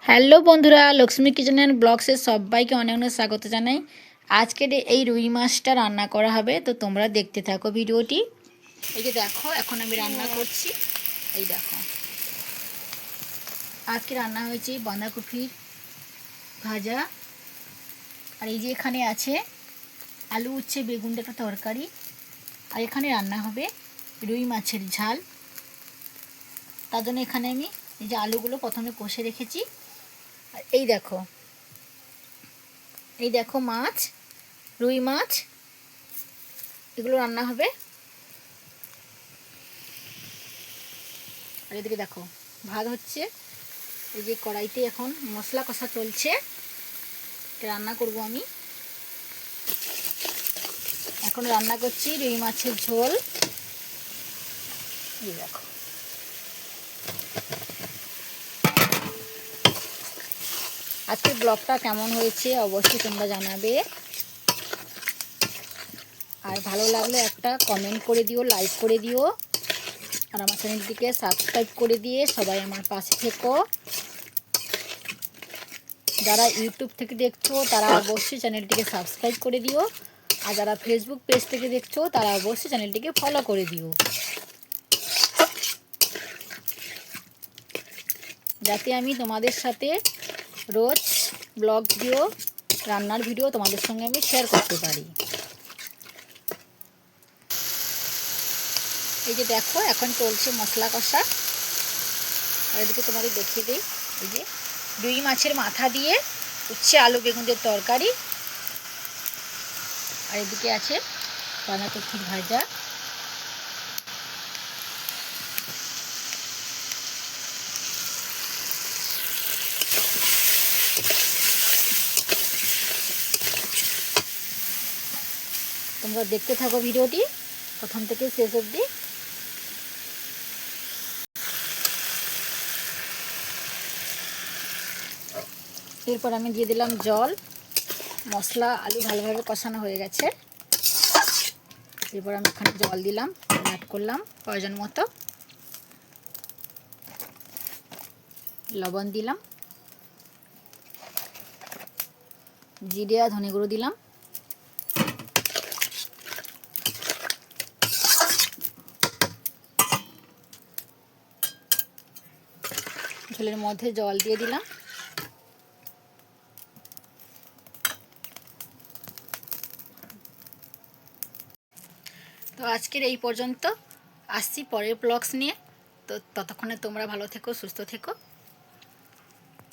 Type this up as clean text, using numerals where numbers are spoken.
Hello বন্ধুরা, Lakshmi kitchen and ব্লগসের সবাইকে অনেক অনেক স্বাগত জানাই। আজকের এই রুই মাছটা রান্না করা হবে, তো তোমরা দেখতে থাকো ভিডিওটি। এই যে দেখো, এখন আমি রান্না করছি। এই দেখো, আজকে রান্না হয়েছে বাঁধাকপির ভাজা, আর এই যে এখানে আছে আলু উচ্ছে বেগুন একটা তরকারি, আর এখানে রান্না হবে রুই মাছের ঝাল। তার জন্য এখানে আমি এই যে আলুগুলো প্রথমে কষে রেখেছি। আর এই দেখো মাছ, রুই মাছ, এগুলো রান্না হবে। আর এদিকে দেখো ভাত হচ্ছে, এই যে কড়াইতে এখন মশলা কষা চলছে, এটা রান্না করব আমি। এখন রান্না করছি রুই মাছের ঝোল। এই দেখো, আজকের ব্লগটা কেমন হয়েছে অবশ্যই তোমরা জানাবে, আর ভালো লাগলে একটা কমেন্ট করে দিও, লাইক করে দিও, আর আমার চ্যানেলটিকে সাবস্ক্রাইব করে দিয়ে সবাই আমার পাশে থেকো। যারা ইউটিউব থেকে দেখছো তারা অবশ্যই চ্যানেলটিকে সাবস্ক্রাইব করে দিও, আর যারা ফেসবুক পেজ থেকে দেখছো তারা অবশ্যই চ্যানেলটিকে ফলো করে দিও, যাতে আমি তোমাদের সাথে রোজ ব্লগ ভিডিও, রান্নার ভিডিও তোমাদের সঙ্গে আমি শেয়ার করতে পারি। এই যে দেখো, এখন চলছে মশলা কষা। আর এদিকে তোমাদের দেখিয়ে দিই, এই যে রুই মাছের মাথা দিয়ে উচ্ছে আলু বেগুনের তরকারি, আর এদিকে আছে বাঁধাকপির ভাজা। তোমরা দেখতে থাকো ভিডিওটি প্রথম থেকে শেষ অবধি। এরপর আমি দিয়ে দিলাম জল। মশলা আলু ভালোভাবে কষানো হয়ে গেছে, এরপর আমি এখানে জল দিলাম, অ্যাড করলাম প্রয়োজন মতো, লবণ দিলাম, জিরে আর ধনে গুঁড়ো দিলাম। ঝোলের মধ্যে জল দিয়ে দিলাম। তো আজকের এই পর্যন্ত, আসছি পরের ব্লগস নিয়ে। তো ততক্ষণে তোমরা ভালো থেকো, সুস্থ থেকো।